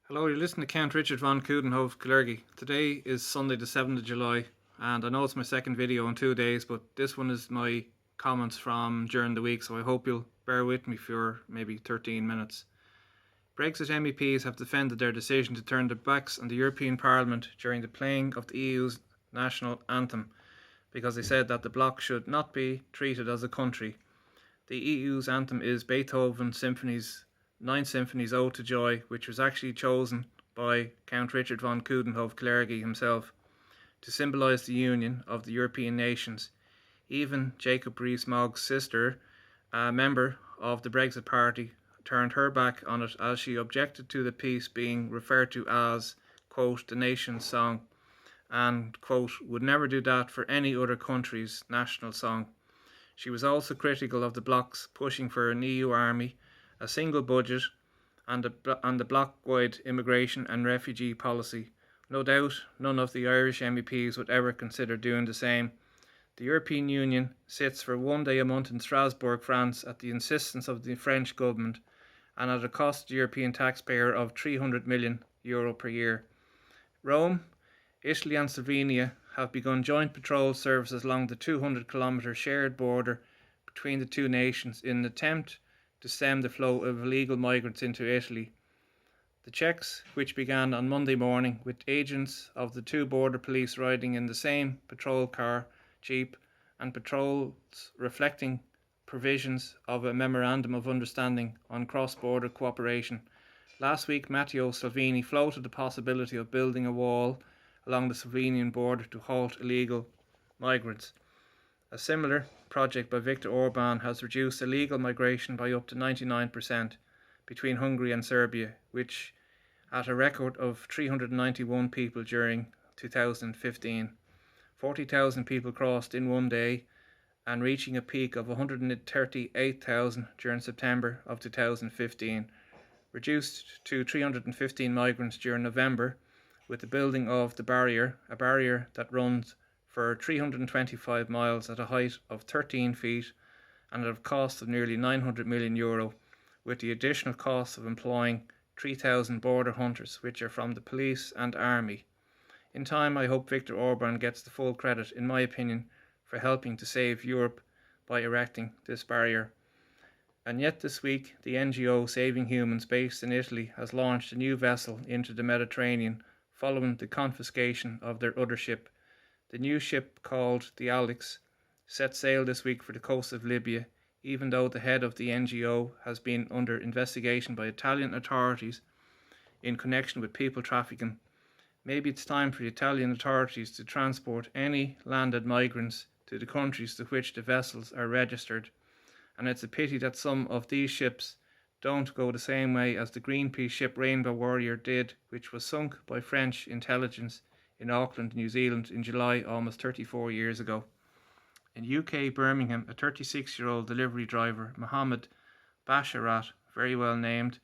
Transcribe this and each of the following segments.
Hello, you're listening to Count Richard von Coudenhove Kalergi. Today is Sunday the 7th of July, and I know it's my second video in 2 days, but this one is my comments from during the week, so I hope you'll bear with me for maybe 13 minutes. Brexit MEPs have defended their decision to turn their backs on the European Parliament during the playing of the EU's National Anthem, because they said that the bloc should not be treated as a country. The EU's anthem is Beethoven's Ninth Symphony's Ode to Joy, which was actually chosen by Count Richard von Coudenhove Kalergi himself to symbolise the union of the European nations. Even Jacob Rees-Mogg's sister, a member of the Brexit Party, turned her back on it as she objected to the piece being referred to as, quote, the nation's song, and, quote, would never do that for any other country's national song. She was also critical of the bloc's pushing for an EU army, a single budget, and the bloc-wide immigration and refugee policy. No doubt none of the Irish MEPs would ever consider doing the same. The European Union sits for one day a month in Strasbourg, France, at the insistence of the French government, and at a cost to the European taxpayer of €300 million per year. Rome, Italy and Slovenia have begun joint patrol services along the 200-kilometre shared border between the two nations in an attempt to stem the flow of illegal migrants into Italy. The checks, which began on Monday morning with agents of the two border police riding in the same patrol car, jeep, and patrols reflecting provisions of a memorandum of understanding on cross-border cooperation. Last week, Matteo Salvini floated the possibility of building a wall along the Slovenian border to halt illegal migrants. A similar project by Viktor Orban has reduced illegal migration by up to 99% between Hungary and Serbia, which at a record of 391 people during 2015. 40,000 people crossed in one day, and reaching a peak of 138,000 during September of 2015, reduced to 315 migrants during November, with the building of the barrier, a barrier that runs for 325 miles at a height of 13 feet and at a cost of nearly €900 million, with the additional cost of employing 3,000 border hunters, which are from the police and army. In time, I hope Viktor Orban gets the full credit, in my opinion, for helping to save Europe by erecting this barrier. And yet this week, the NGO Saving Humans, based in Italy, has launched a new vessel into the Mediterranean following the confiscation of their other ship. The new ship, called the Alex, set sail this week for the coast of Libya, even though the head of the NGO has been under investigation by Italian authorities in connection with people trafficking. Maybe it's time for the Italian authorities to transport any landed migrants to the countries to which the vessels are registered. And it's a pity that some of these ships don't go the same way as the Greenpeace ship Rainbow Warrior did, which was sunk by French intelligence in Auckland, New Zealand in July, almost 34 years ago. In UK Birmingham, a 36-year-old delivery driver, Mohammed Basharat, very well named,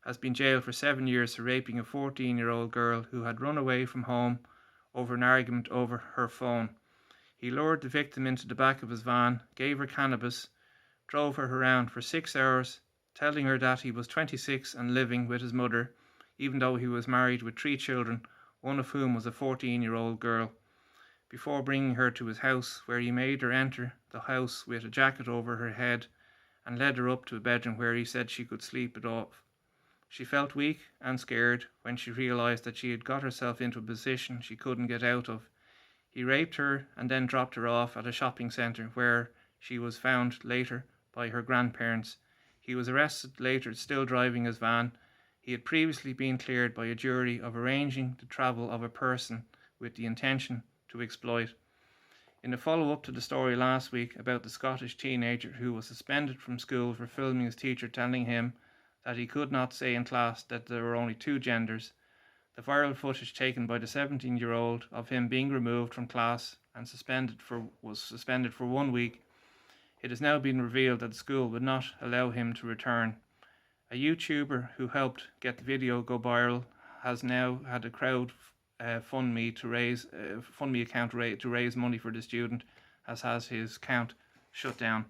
has been jailed for 7 years for raping a 14-year-old girl who had run away from home over an argument over her phone. He lured the victim into the back of his van, gave her cannabis, drove her around for 6 hours, telling her that he was 26 and living with his mother, even though he was married with 3 children, one of whom was a 14-year-old girl, before bringing her to his house, where he made her enter the house with a jacket over her head and led her up to a bedroom where he said she could sleep it off. She felt weak and scared when she realised that she had got herself into a position she couldn't get out of. He raped her and then dropped her off at a shopping centre, where she was found later by her grandparents. He was arrested later, still driving his van. He had previously been cleared by a jury of arranging the travel of a person with the intention to exploit. In a follow-up to the story last week about the Scottish teenager who was suspended from school for filming his teacher telling him that he could not say in class that there were only 2 genders, the viral footage taken by the 17-year-old of him being removed from class and was suspended for 1 week, it has now been revealed that the school would not allow him to return. A YouTuber who helped get the video go viral has now had a FundMe account to raise money for the student, as has his account shut down.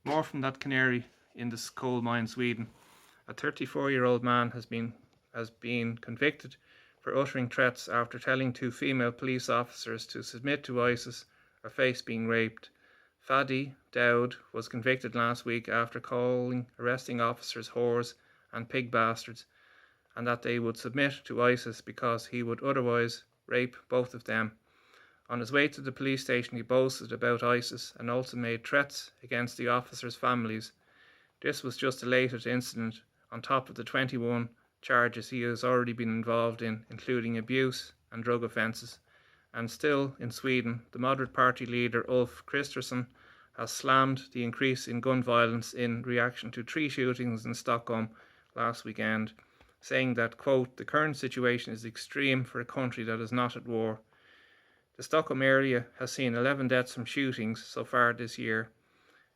More from that canary in this coal mine, Sweden. A 34-year-old man has been has been convicted for uttering threats after telling 2 female police officers to submit to ISIS or face being raped. Fadi Dowd was convicted last week after calling arresting officers whores and pig bastards, and that they would submit to ISIS because he would otherwise rape both of them. On his way to the police station, he boasted about ISIS and also made threats against the officers' families. This was just a latest incident on top of the 21 charges he has already been involved in, including abuse and drug offences. And still in Sweden, the moderate party leader Ulf Kristersson has slammed the increase in gun violence in reaction to 3 shootings in Stockholm last weekend, saying that, quote, "the current situation is extreme for a country that is not at war." The Stockholm area has seen 11 deaths from shootings so far this year,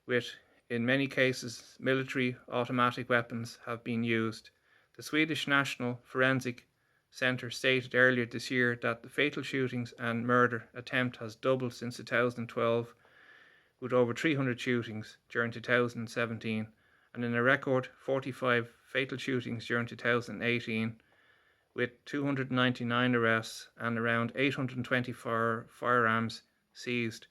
with, in many cases, military automatic weapons have been used. The Swedish National Forensic Centre stated earlier this year that the fatal shootings and murder attempt has doubled since 2012, with over 300 shootings during 2017, and in a record 45 fatal shootings during 2018, with 299 arrests and around 824 firearms seized,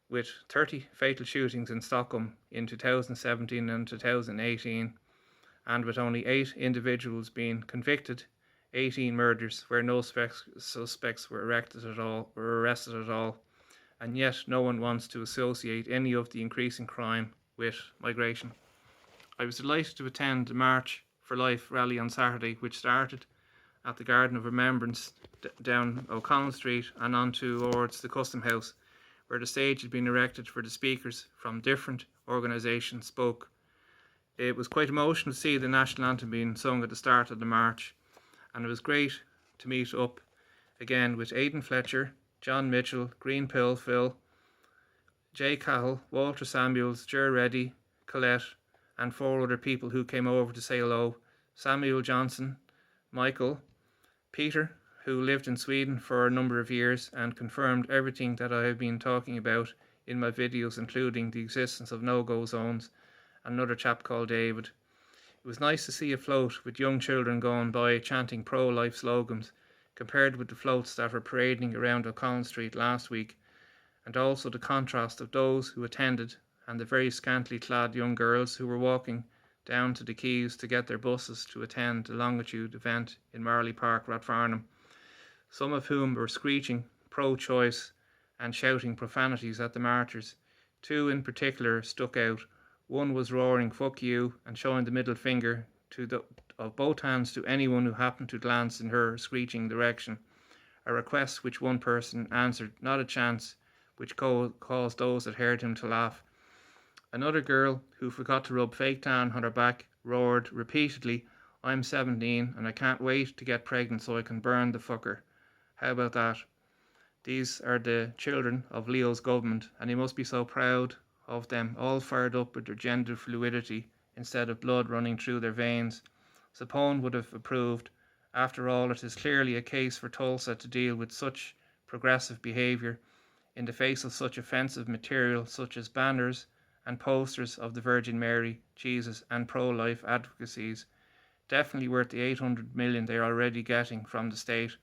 with 30 fatal shootings in Stockholm in 2017 and 2018, and with only 8 individuals being convicted, 18 murders where no suspects were arrested at all, and yet no one wants to associate any of the increasing crime with migration. I was delighted to attend the March for Life rally on Saturday, which started at the Garden of Remembrance down O'Connell Street and on towards the Custom House, where the stage had been erected for the speakers from different organisations spoke. It was quite emotional to see the National Anthem being sung at the start of the march, and it was great to meet up again with Aidan Fletcher, John Mitchell, Green Pill Phil, Jay Cahill, Walter Samuels, Ger Reddy, Colette, and 4 other people who came over to say hello: Samuel Johnson, Michael, Peter, who lived in Sweden for a number of years and confirmed everything that I have been talking about in my videos, including the existence of no-go zones, and another chap called David. It was nice to see a float with young children going by chanting pro-life slogans, compared with the floats that were parading around O'Connell Street last week, and also the contrast of those who attended and the very scantily clad young girls who were walking down to the quays to get their buses to attend the Longitude event in Marley Park, Rathfarnham, some of whom were screeching pro-choice and shouting profanities at the marchers. 2 in particular stuck out. One was roaring "fuck you" and showing the middle finger of both hands to anyone who happened to glance in her screeching direction, a request which one person answered not a chance, which caused those that heard him to laugh. Another girl, who forgot to rub fake tan on her back, roared repeatedly, "I'm 17 and I can't wait to get pregnant so I can burn the fucker. How about that?" These are the children of Leo's government, and he must be so proud of them, all fired up with their gender fluidity instead of blood running through their veins. Sapone would have approved. After all, it is clearly a case for Tulsa to deal with such progressive behaviour in the face of such offensive material such as banners and posters of the Virgin Mary, Jesus and pro-life advocacies. Definitely worth the 800 million they're already getting from the state.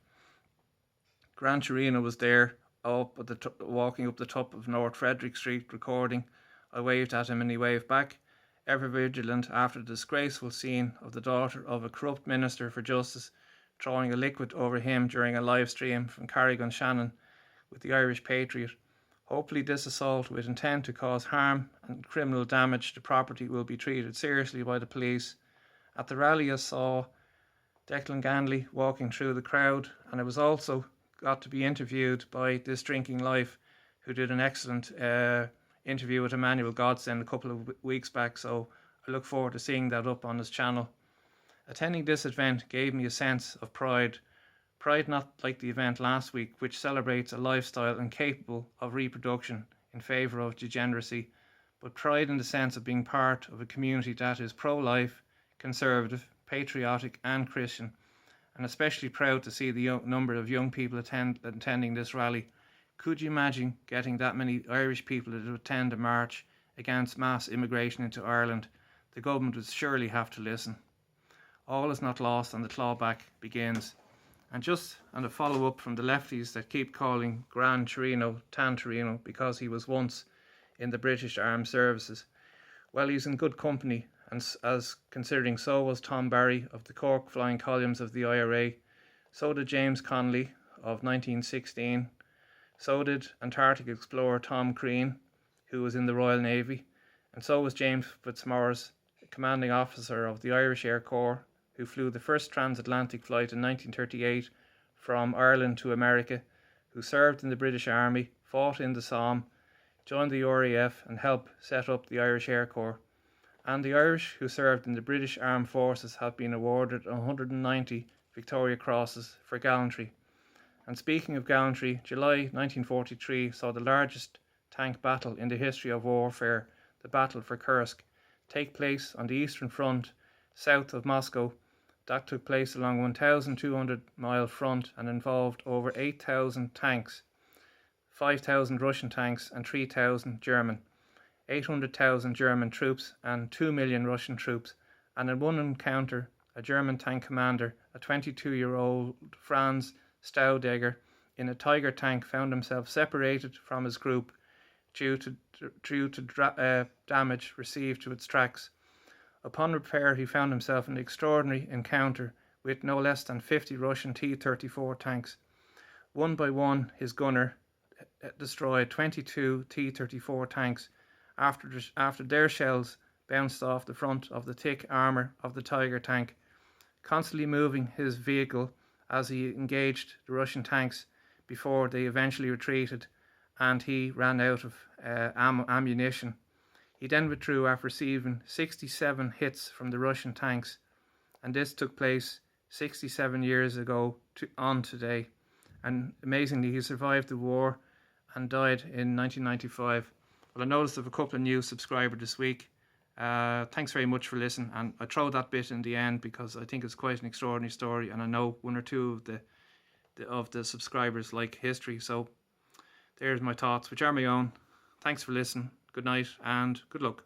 Grand Torino was there, walking up the top of North Frederick Street recording. I waved at him and he waved back, ever vigilant after the disgraceful scene of the daughter of a corrupt Minister for Justice throwing a liquid over him during a live stream from Carrick-on-Shannon with the Irish Patriot. Hopefully this assault with intent to cause harm and criminal damage to property will be treated seriously by the police. At the rally I saw Declan Ganley walking through the crowd, and I was also got to be interviewed by This Drinking Life, who did an excellent interview with Emmanuel Godson a couple of weeks back, so I look forward to seeing that up on his channel. Attending this event gave me a sense of pride. Pride not like the event last week, which celebrates a lifestyle incapable of reproduction in favour of degeneracy, but pride in the sense of being part of a community that is pro-life, conservative, patriotic and Christian, and especially proud to see the number of young people attending this rally. Could you imagine getting that many Irish people to attend a march against mass immigration into Ireland? The government would surely have to listen. All is not lost and the clawback begins. And just on a follow up from the lefties that keep calling Grand Torino Tan Torino because he was once in the British Armed Services. Well, he's in good company, and as considering so was Tom Barry of the Cork Flying Columns of the IRA, so did James Connolly of 1916, so did Antarctic explorer Tom Crean, who was in the Royal Navy, and so was James Fitzmaurice, commanding officer of the Irish Air Corps, who flew the first transatlantic flight in 1938 from Ireland to America, who served in the British Army, fought in the Somme, joined the RAF and helped set up the Irish Air Corps. And the Irish who served in the British Armed Forces have been awarded 190 Victoria Crosses for gallantry. And speaking of gallantry, July 1943 saw the largest tank battle in the history of warfare, the Battle for Kursk, take place on the Eastern Front, south of Moscow. That took place along a 1,200-mile front and involved over 8,000 tanks, 5,000 Russian tanks and 3,000 German, 800,000 German troops and 2 million Russian troops. And in one encounter, a German tank commander, a 22-year-old Franz Staudegger, in a Tiger tank found himself separated from his group due to damage received to its tracks. Upon repair, he found himself in an extraordinary encounter with no less than 50 Russian T-34 tanks. One by one, his gunner destroyed 22 T-34 tanks after their shells bounced off the front of the thick armour of the Tiger tank, constantly moving his vehicle as he engaged the Russian tanks before they eventually retreated and he ran out of ammunition. He then withdrew after receiving 67 hits from the Russian tanks, and this took place 67 years ago on today. And amazingly, he survived the war and died in 1995. Well, I noticed I have a couple of new subscribers this week. Thanks very much for listening, and I throw that bit in the end because I think it's quite an extraordinary story, and I know one or two of the subscribers like history. So there's my thoughts, which are my own. Thanks for listening. Good night and good luck.